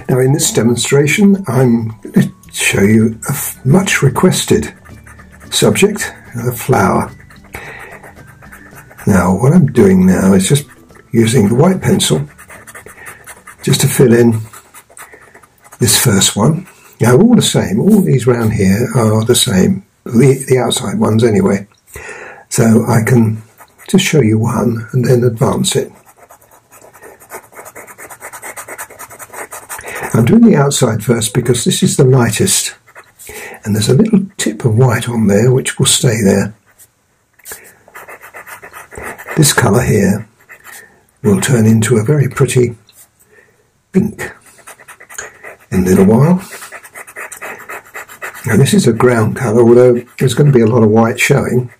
Now in this demonstration I'm going to show you a much requested subject, a flower. Now what I'm doing now is just using the white pencil just to fill in this first one. Now all the same, all these round here are the same, the outside ones anyway. So I can just show you one and then advance it. I'm doing the outside first because this is the lightest, and there's a little tip of white on there which will stay there. This colour here will turn into a very pretty pink in a little while. Now this is a ground colour, although there's going to be a lot of white showing,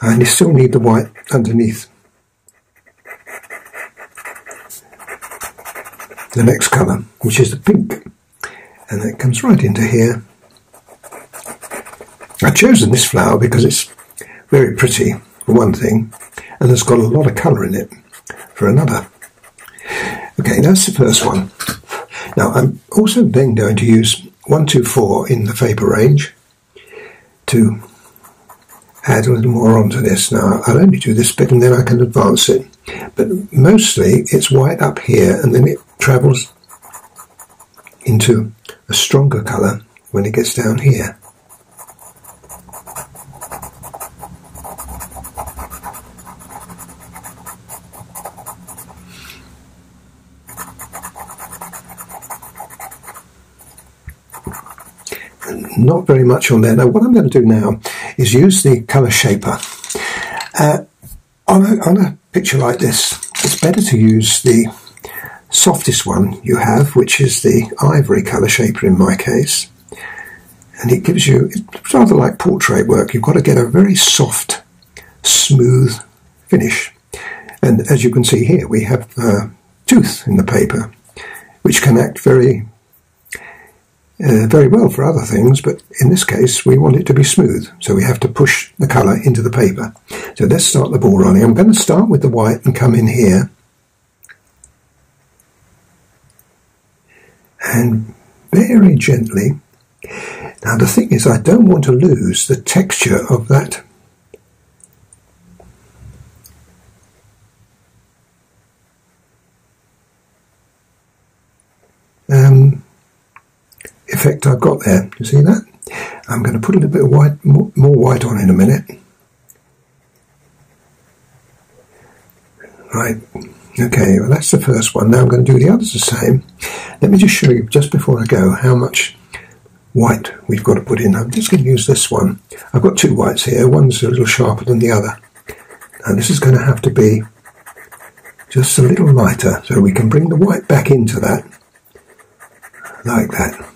and you still need the white underneath. The next colour, which is the pink, and that comes right into here. I've chosen this flower because it's very pretty for one thing, and it's got a lot of colour in it for another. Okay, that's the first one. Now I'm also then going to use 124 in the Faber range to add a little more onto this. Now I'll only do this bit and then I can advance it, but mostly it's white up here and then it travels into a stronger colour when it gets down here. Not very much on there. Now what I'm going to do now is use the colour shaper. On a picture like this, it's better to use the softest one you have, which is the ivory colour shaper in my case, and it gives you, it's rather like portrait work. You've got to get a very soft, smooth finish, and as you can see here we have tooth in the paper, which can act very well for other things, but in this case we want it to be smooth, so we have to push the colour into the paper. So let's start the ball rolling. I'm going to start with the white and come in here and very gently. Now the thing is, I don't want to lose the texture of that effect I've got there. You see that? I'm going to put a little bit of white, more white on in a minute. Right, okay, well that's the first one. Now I'm going to do the others the same. Let me just show you, just before I go, how much white we've got to put in. I'm just going to use this one. I've got two whites here, one's a little sharper than the other. And this is going to have to be just a little lighter, so we can bring the white back into that, like that.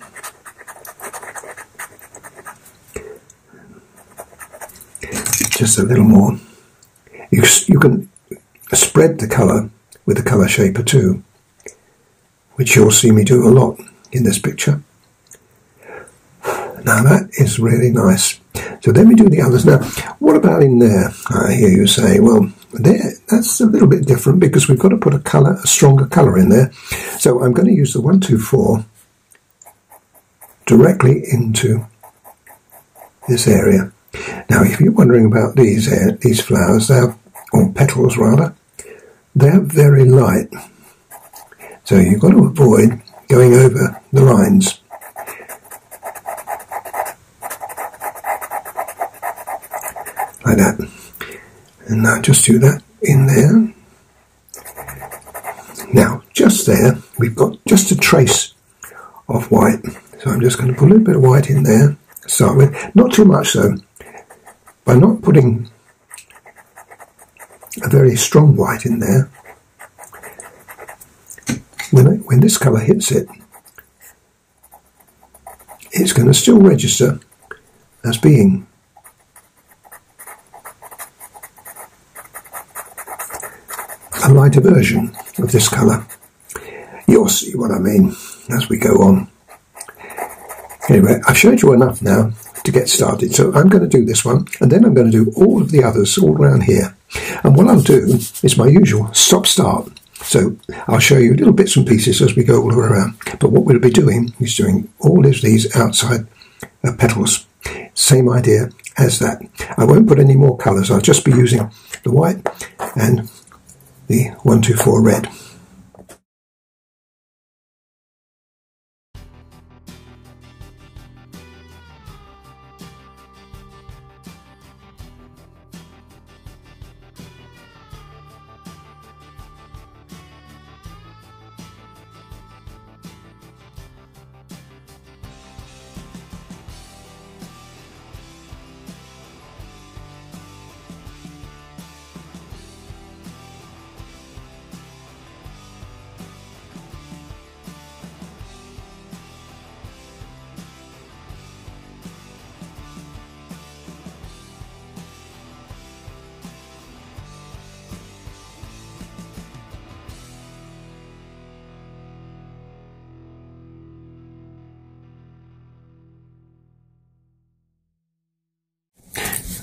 Just a little more. You can spread the colour with the colour shaper too, which you'll see me do a lot in this picture. Now that is really nice. So let me do the others. Now what about in there? I hear you say, well there, that's a little bit different because we've got to put a stronger colour in there. So I'm going to use the 124 directly into this area. Now if you're wondering about these flowers, they are, or petals rather, they're very light, so you've got to avoid going over the lines. Like that. And now just do that in there. Now just there we've got just a trace of white, so I'm just going to put a little bit of white in there to start with, not too much though. By not putting a very strong white in there, when this colour hits it, it's going to still register as being a lighter version of this colour. You'll see what I mean as we go on. Anyway, I've showed you enough now to get started, so I'm going to do this one and then I'm going to do all of the others all around here, and what I'll do is my usual stop-start. So I'll show you little bits and pieces as we go all the way around. But what we'll be doing is doing all of these outside petals. Same idea as that. I won't put any more colours. I'll just be using the white and the 124 red.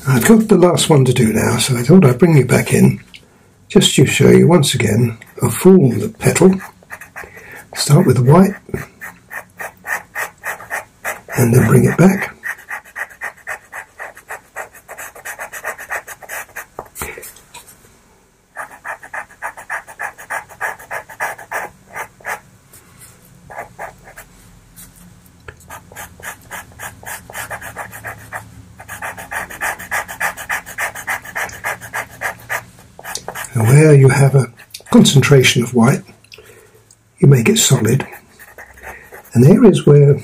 I've got the last one to do now, so I thought I'd bring you back in just to show you once again a full petal. Start with the white and then bring it back. And where you have a concentration of white, you make it solid. And the areas where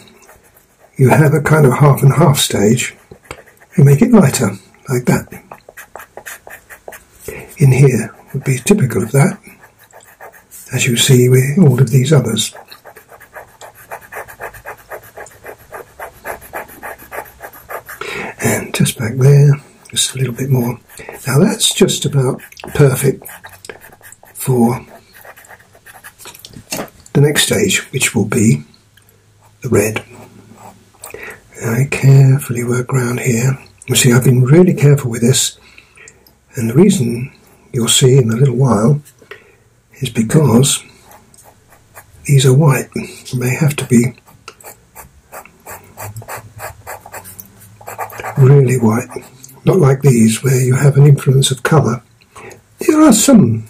you have a kind of half and half stage, you make it lighter, like that. In here would be typical of that, as you see with all of these others. And just back there, just a little bit more. Now that's just about perfect for the next stage, which will be the red. I carefully work around here. You see, I've been really careful with this, and the reason you'll see in a little while is because these are white. They have to be really white. Not like these, where you have an influence of colour. There are some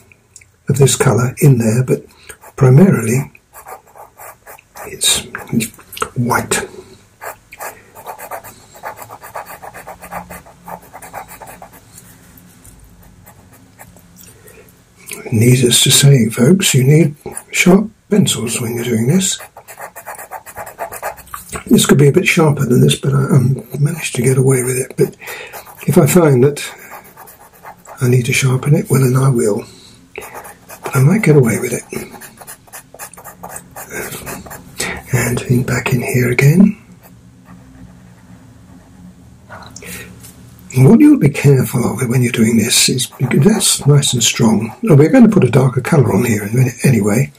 of this colour in there, but primarily it's white. Needless to say, folks, you need sharp pencils when you're doing this. This could be a bit sharper than this, but I managed to get away with it. But if I find that I need to sharpen it, well then I will. But I might get away with it. And back in here again. And what you'll be careful of when you're doing this is, because that's nice and strong. Now, we're going to put a darker colour on here anyway,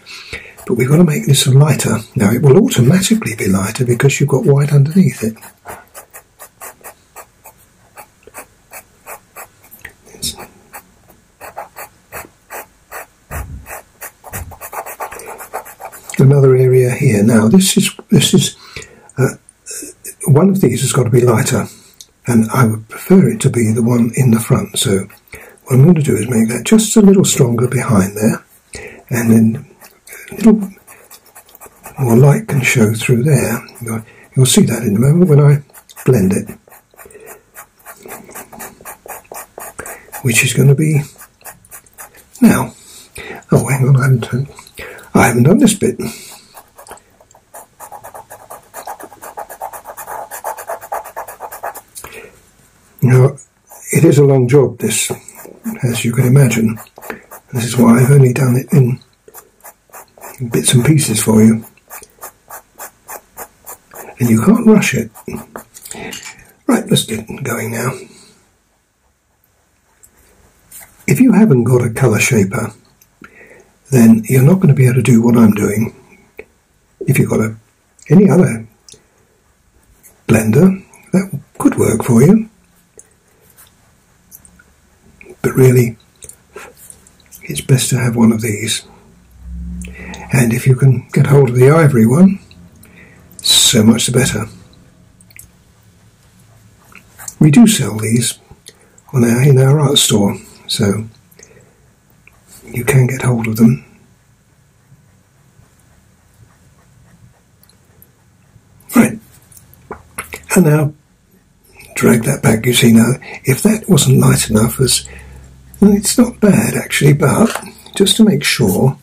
but we've got to make this lighter. Now it will automatically be lighter because you've got white underneath it. Another area here. Now this is one of these has got to be lighter, and I would prefer it to be the one in the front. So what I'm going to do is make that just a little stronger behind there, and then a little more light can show through there. You'll see that in a moment when I blend it, which is going to be now. Oh, hang on, I haven't done this bit. Now, it is a long job, this, as you can imagine. This is why I've only done it in bits and pieces for you. And you can't rush it. Right, let's get going now. If you haven't got a colour shaper, then you're not going to be able to do what I'm doing. If you've got any other blender, that could work for you. But really, it's best to have one of these. And if you can get hold of the ivory one, so much the better. We do sell these in our art store, so you can get hold of them. Right, and now drag that back. You see, now if that wasn't light enough, well, it's not bad actually, but just to make sure,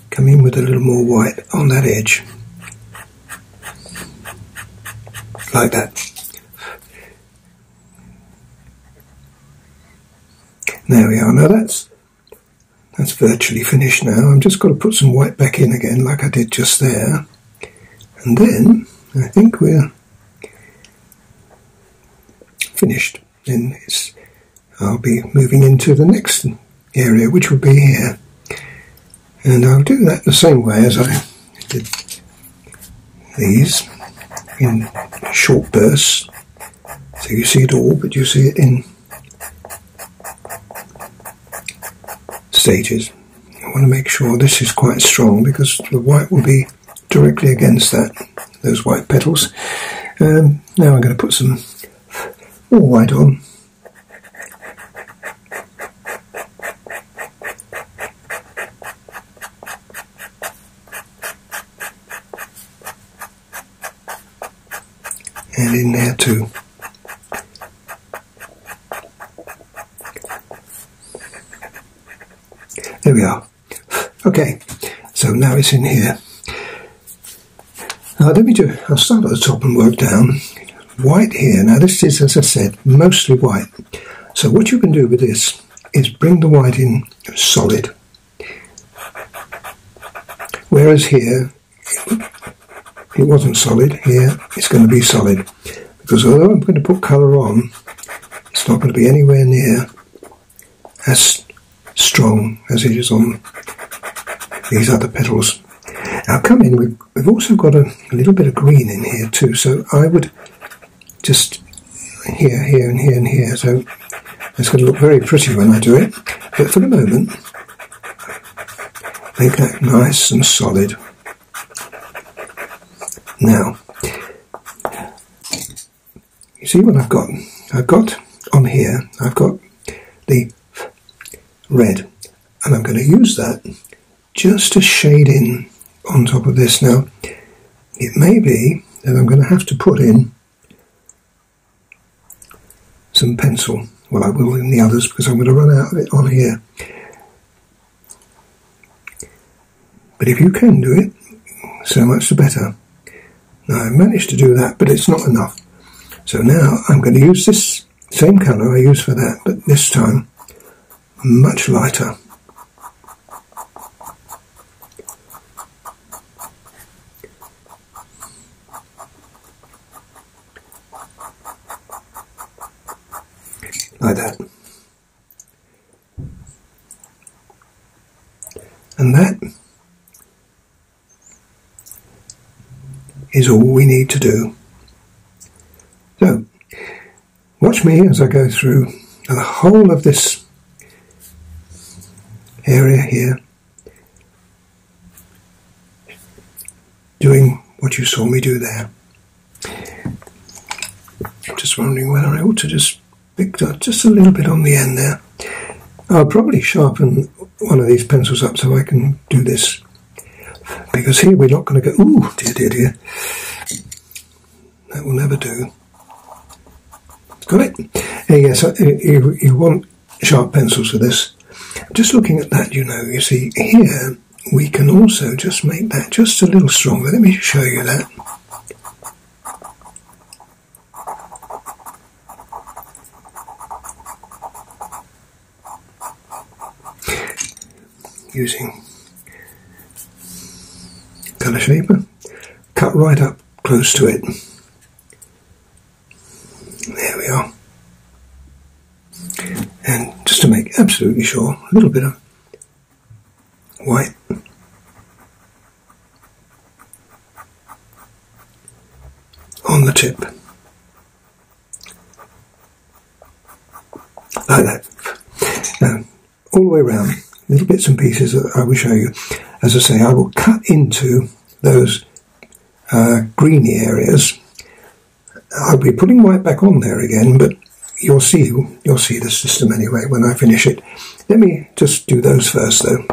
come in with a little more white on that edge, like that. There we are. Now that's virtually finished now. I've just got to put some white back in again like I did just there, and then I think we're finished. Then I'll be moving into the next area, which will be here, and I'll do that the same way as I did these, in short bursts, so you see it all, but you see it in stages. I want to make sure this is quite strong because the white will be directly against those white petals. Now I'm going to put some more white on. And in there too. There we are. Okay, so now it's in here. Now I'll start at the top and work down. White here. Now this is, as I said, mostly white. So what you can do with this is bring the white in solid. Whereas here, it wasn't solid. Here, it's going to be solid. Because although I'm going to put colour on, it's not going to be anywhere near as strong as it is on these other petals. Now come in, we've also got a little bit of green in here too, so I would just here, here and here and here, so it's going to look very pretty when I do it, but for the moment make that nice and solid. Now you see what I've got? I've got on here, I've got the red, and I'm going to use that just to shade in on top of this. Now it may be that I'm going to have to put in some pencil. Well, I will in the others because I'm going to run out of it on here, but if you can do it, so much the better. Now I've managed to do that, but it's not enough, so now I'm going to use this same colour I used for that, but this time much lighter. Like that. And that is all we need to do. So, watch me as I go through the whole of this area here, doing what you saw me do there. I'm just wondering whether I ought to just pick up just a little bit on the end there. I'll probably sharpen one of these pencils up so I can do this, because here we're not going to go, ooh, dear, dear, dear. That will never do. Got it? Yes, you want sharp pencils for this. Just looking at that, you see, here we can also just make that just a little stronger. Let me show you that. Using colour shaper, cut right up close to it. There we are. And just to make absolutely sure, a little bit of white. On the tip. Like that. Now, all the way around. little bits and pieces that I will show you. As I say, I will cut into those greeny areas. I'll be putting white back on there again, but you'll see the system anyway when I finish it. Let me just do those first though.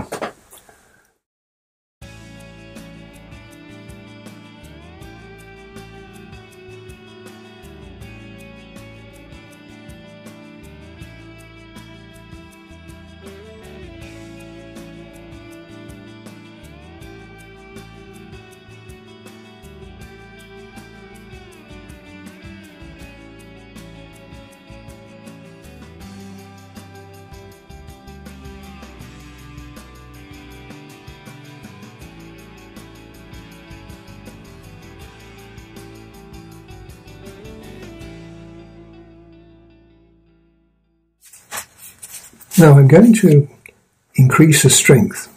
Now I'm going to increase the strength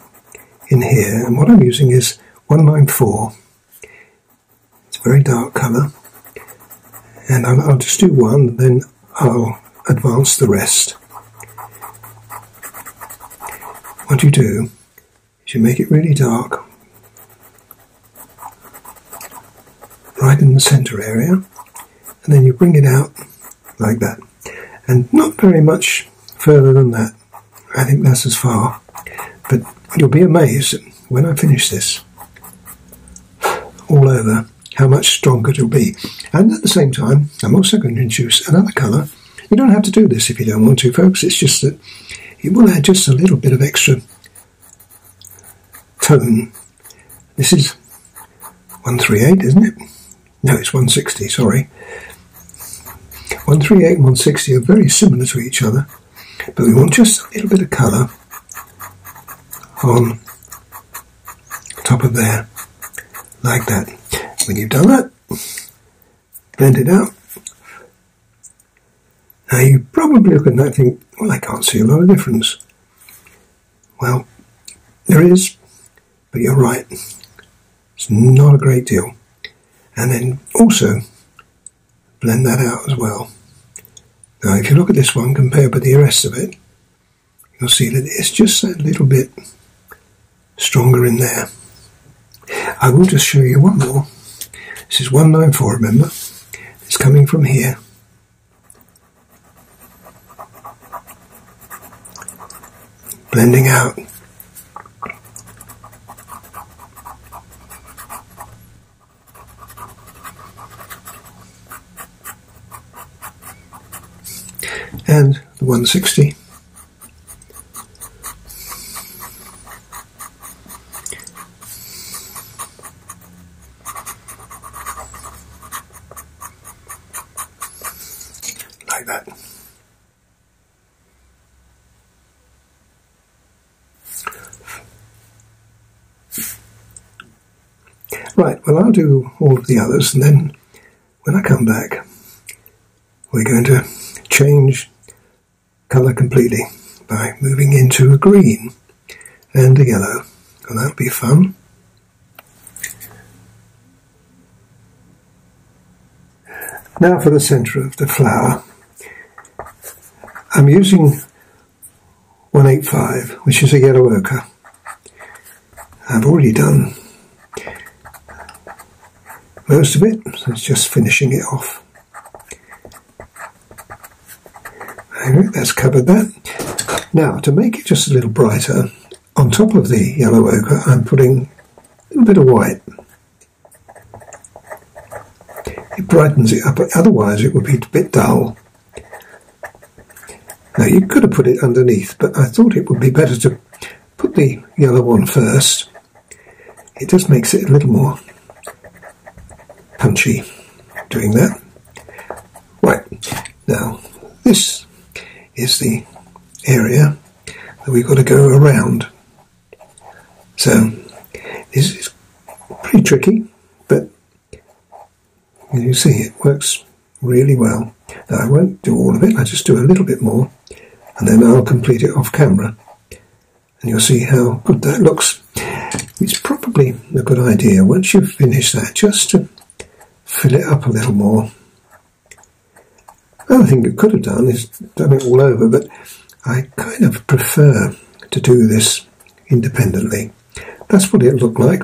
in here, and what I'm using is 194. It's a very dark colour, and I'll just do one, then I'll advance the rest. What you do is you make it really dark, right in the centre area, and then you bring it out like that, and not very much further than that. I think that's as far, but you'll be amazed when I finish this all over how much stronger it'll be. And at the same time, I'm also going to introduce another colour. You don't have to do this if you don't want to, folks. It's just that it will add just a little bit of extra tone. This is 138, isn't it? No, it's 160, sorry. 138 and 160 are very similar to each other, but we want just a little bit of colour on top of there, like that. When you've done that, blend it out. Now you probably look at that and think, well, I can't see a lot of difference. Well, there is, but you're right. It's not a great deal. And then also blend that out as well. Now if you look at this one compared with the rest of it, you'll see that it's just a little bit stronger in there. I will just show you one more. This is 194, remember? It's coming from here. Blending out. And the 160. Like that. Right, well I'll do all of the others, and then when I come back we're going to change colour completely by moving into a green and a yellow, and that'll be fun. Now for the centre of the flower, I'm using 185, which is a yellow ochre. I've already done most of it, so it's just finishing it off. That's covered that. Now, to make it just a little brighter, on top of the yellow ochre, I'm putting a little bit of white. It brightens it up, otherwise it would be a bit dull. Now, you could have put it underneath, but I thought it would be better to put the yellow on first. It just makes it a little more punchy doing that. Right, now, this is the area that we've got to go around. So this is pretty tricky, but you see it works really well. Now I won't do all of it, I just do a little bit more, and then I'll complete it off camera, and you'll see how good that looks. It's probably a good idea, once you've finished that, just to fill it up a little more. Another thing you could have done is done it all over, but I kind of prefer to do this independently. That's what it looked like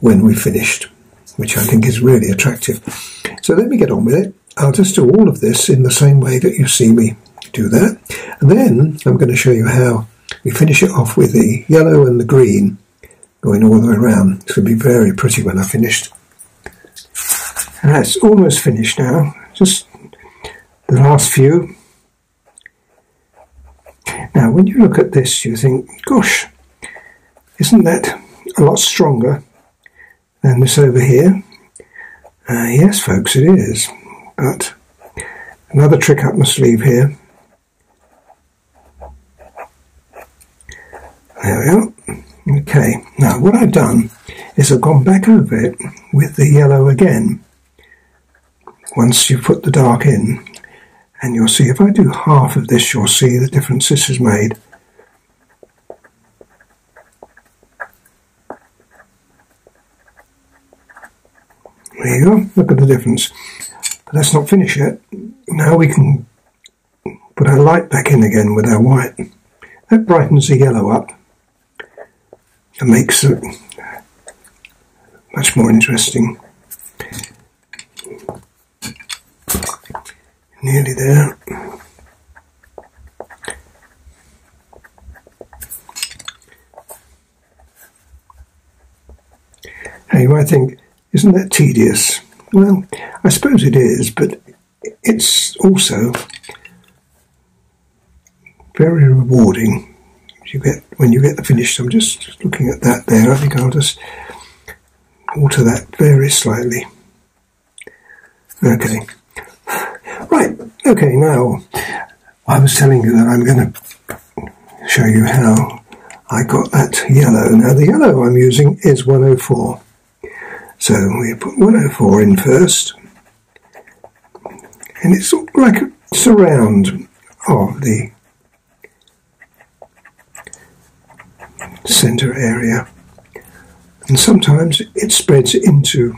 when we finished, which I think is really attractive. So let me get on with it. I'll just do all of this in the same way that you see me do that. And then I'm going to show you how we finish it off with the yellow and the green going all the way around. It's going to be very pretty when I've finished. And that's almost finished now. Just the last few. Now, when you look at this, you think, gosh, isn't that a lot stronger than this over here? Yes, folks, it is. But another trick up my sleeve here. There we are. Okay, now what I've done is I've gone back over it with the yellow again. Once you put the dark in, and you'll see if I do half of this, you'll see the difference this has made. There you go, look at the difference. But let's not finish yet. Now we can put our light back in again with our white. That brightens the yellow up and makes it much more interesting. Nearly there. Now you might think, isn't that tedious? Well, I suppose it is, but it's also very rewarding. When you get the finish. I'm just looking at that there. I think I'll just alter that very slightly. Okay. Right, okay, now, I was telling you that I'm going to show you how I got that yellow. Now, the yellow I'm using is 104. So, we put 104 in first. And it's like a surround of the centre area. And sometimes it spreads into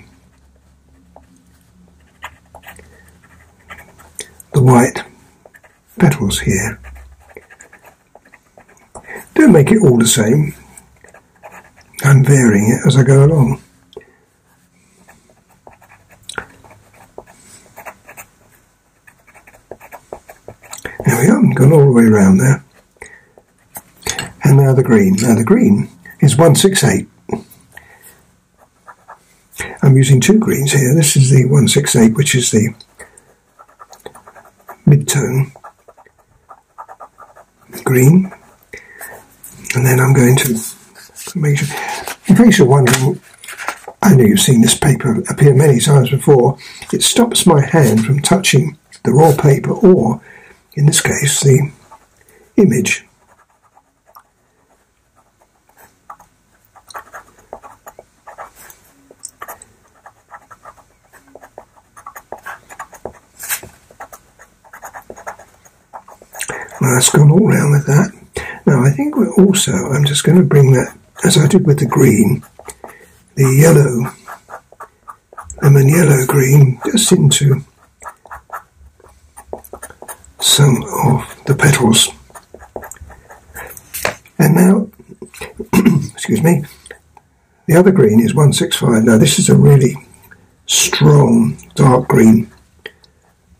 the white petals here. Don't make it all the same. I'm varying it as I go along. There we are, gone all the way around there. And now the green. Now the green is 168. I'm using two greens here. This is the 168, which is the mid-tone green, and then I'm going to make sure, in case you're wondering, I know you've seen this paper appear many times before, it stops my hand from touching the raw paper, or in this case the image. Well, that's gone all round with that. Now I think we're also, I'm just going to bring that, as I did with the green, the yellow, lemon yellow green, just into some of the petals. And now, excuse me, the other green is 165. Now this is a really strong dark green,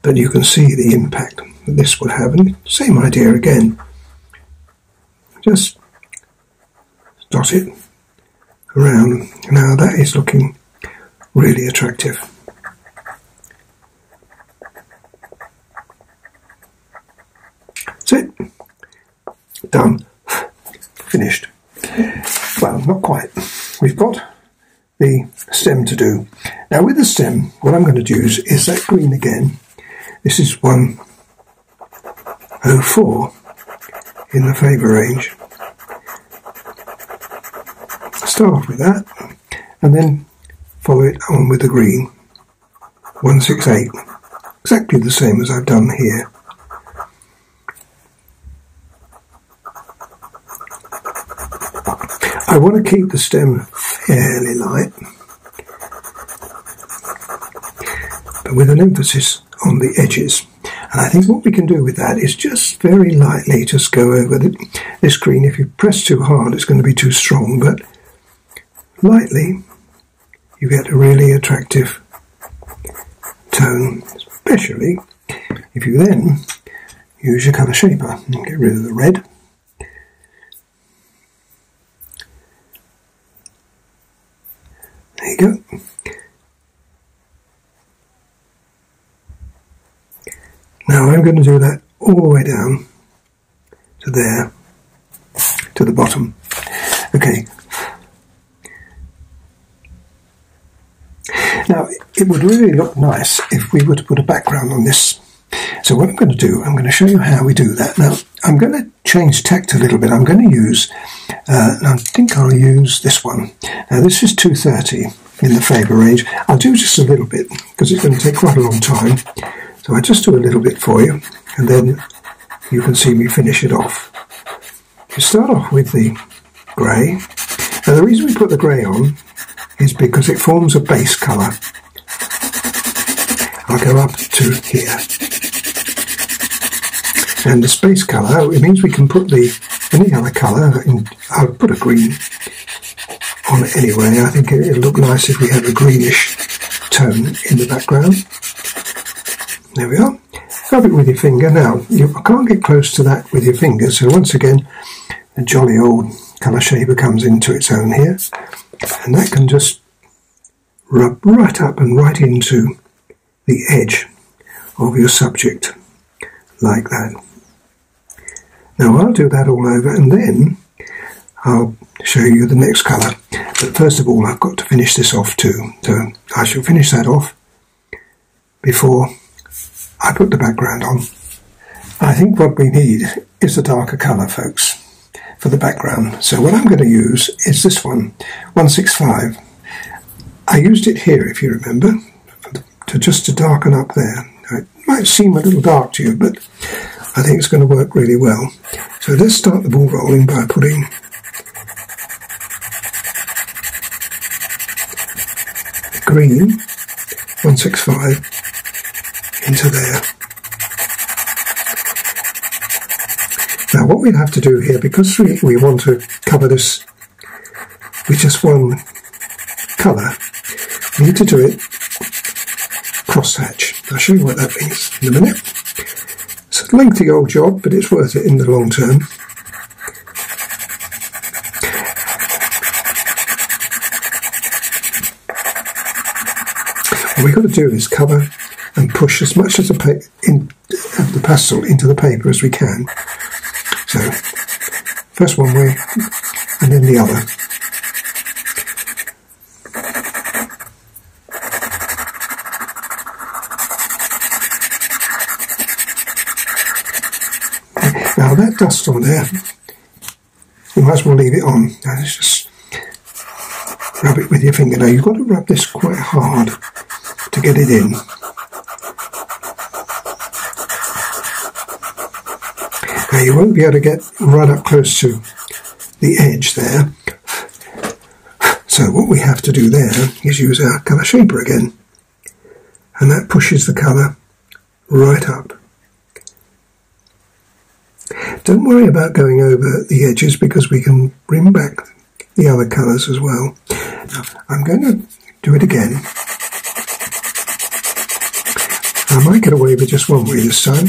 but you can see the impact that this would have, and same idea again, just dot it around. Now that is looking really attractive. That's it, done, finished. Well, not quite, we've got the stem to do. Now with the stem, what I'm going to do is that green again. This is 104 in the Faber range. Start off with that, and then follow it on with the green, 168, exactly the same as I've done here. I want to keep the stem fairly light, but with an emphasis on the edges. And I think what we can do with that is just very lightly just go over this green. If you press too hard, it's going to be too strong, but lightly you get a really attractive tone, especially if you then use your colour shaper and get rid of the red. There you go. Now I'm going to do that all the way down to there, to the bottom. Okay. Now it would really look nice if we were to put a background on this. So what I'm going to do, I'm going to show you how we do that. Now I'm going to change tact a little bit. I'm going to use, I think I'll use this one. Now this is 230 in the Faber range. I'll do just a little bit because it's going to take quite a long time. So I just do a little bit for you, and then you can see me finish it off. You start off with the grey. Now the reason we put the grey on is because it forms a base colour. I'll go up to here. And the space colour, it means we can put any other colour, I'll put a green on it anyway. I think it'll look nice if we have a greenish tone in the background. There we are. Rub it with your finger. Now, you can't get close to that with your finger, so once again, the jolly old colour shaper comes into its own here, and that can just rub right up and right into the edge of your subject, like that. Now, I'll do that all over, and then I'll show you the next colour. But first of all, I've got to finish this off too, so I shall finish that off before I put the background on. I think what we need is a darker colour, folks, for the background. So what I'm going to use is this one, 165. I used it here, if you remember, just to darken up there. Now, it might seem a little dark to you, but I think it's going to work really well. So let's start the ball rolling by putting the green, 165, into there. Now what we'll have to do here, because we want to cover this with just one colour, we need to do it cross-hatch. I'll show you what that means in a minute. It's a lengthy old job, but it's worth it in the long term. What we've got to do is cover and push as much of the pastel into the paper as we can. So, first one way, and then the other. Now that dust on there, you might as well leave it on. Now let's just rub it with your finger. Now you've got to rub this quite hard to get it in. Now you won't be able to get right up close to the edge there. So what we have to do there is use our colour shaper again. And that pushes the colour right up. Don't worry about going over the edges because we can bring back the other colours as well. Now, I'm going to do it again. I might get away with just one way this time.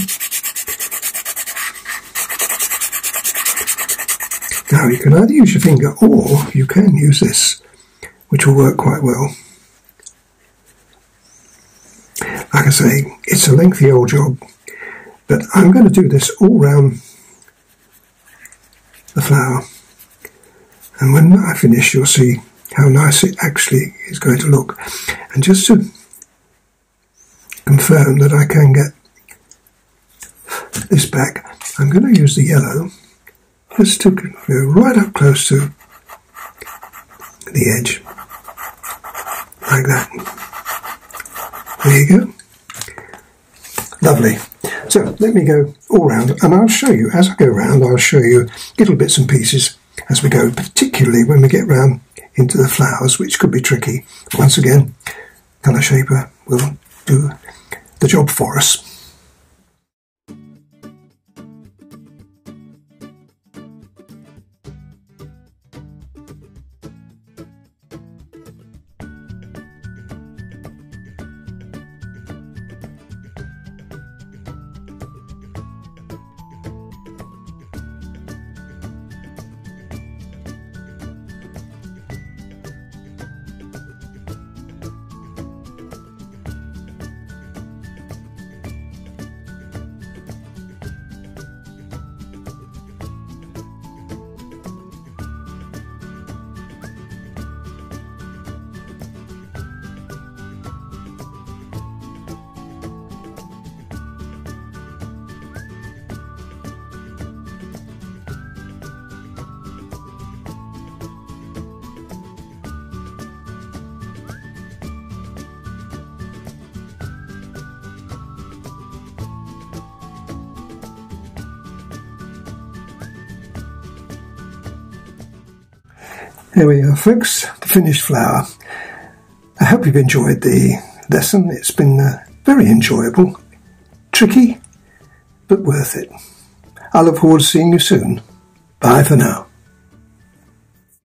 Now you can either use your finger or you can use this, which will work quite well. Like I say, it's a lengthy old job, but I'm going to do this all round the flower, and when I finish you'll see how nice it actually is going to look. And just to confirm that I can get this back, I'm going to use the yellow just to go right up close to the edge, like that. There you go. Lovely. So let me go all round, and I'll show you, as I go round, I'll show you little bits and pieces as we go, particularly when we get round into the flowers, which could be tricky. Once again, colour shaper will do the job for us. Here we are, folks, the finished flower. I hope you've enjoyed the lesson. It's been very enjoyable, tricky, but worth it. I look forward to seeing you soon. Bye for now.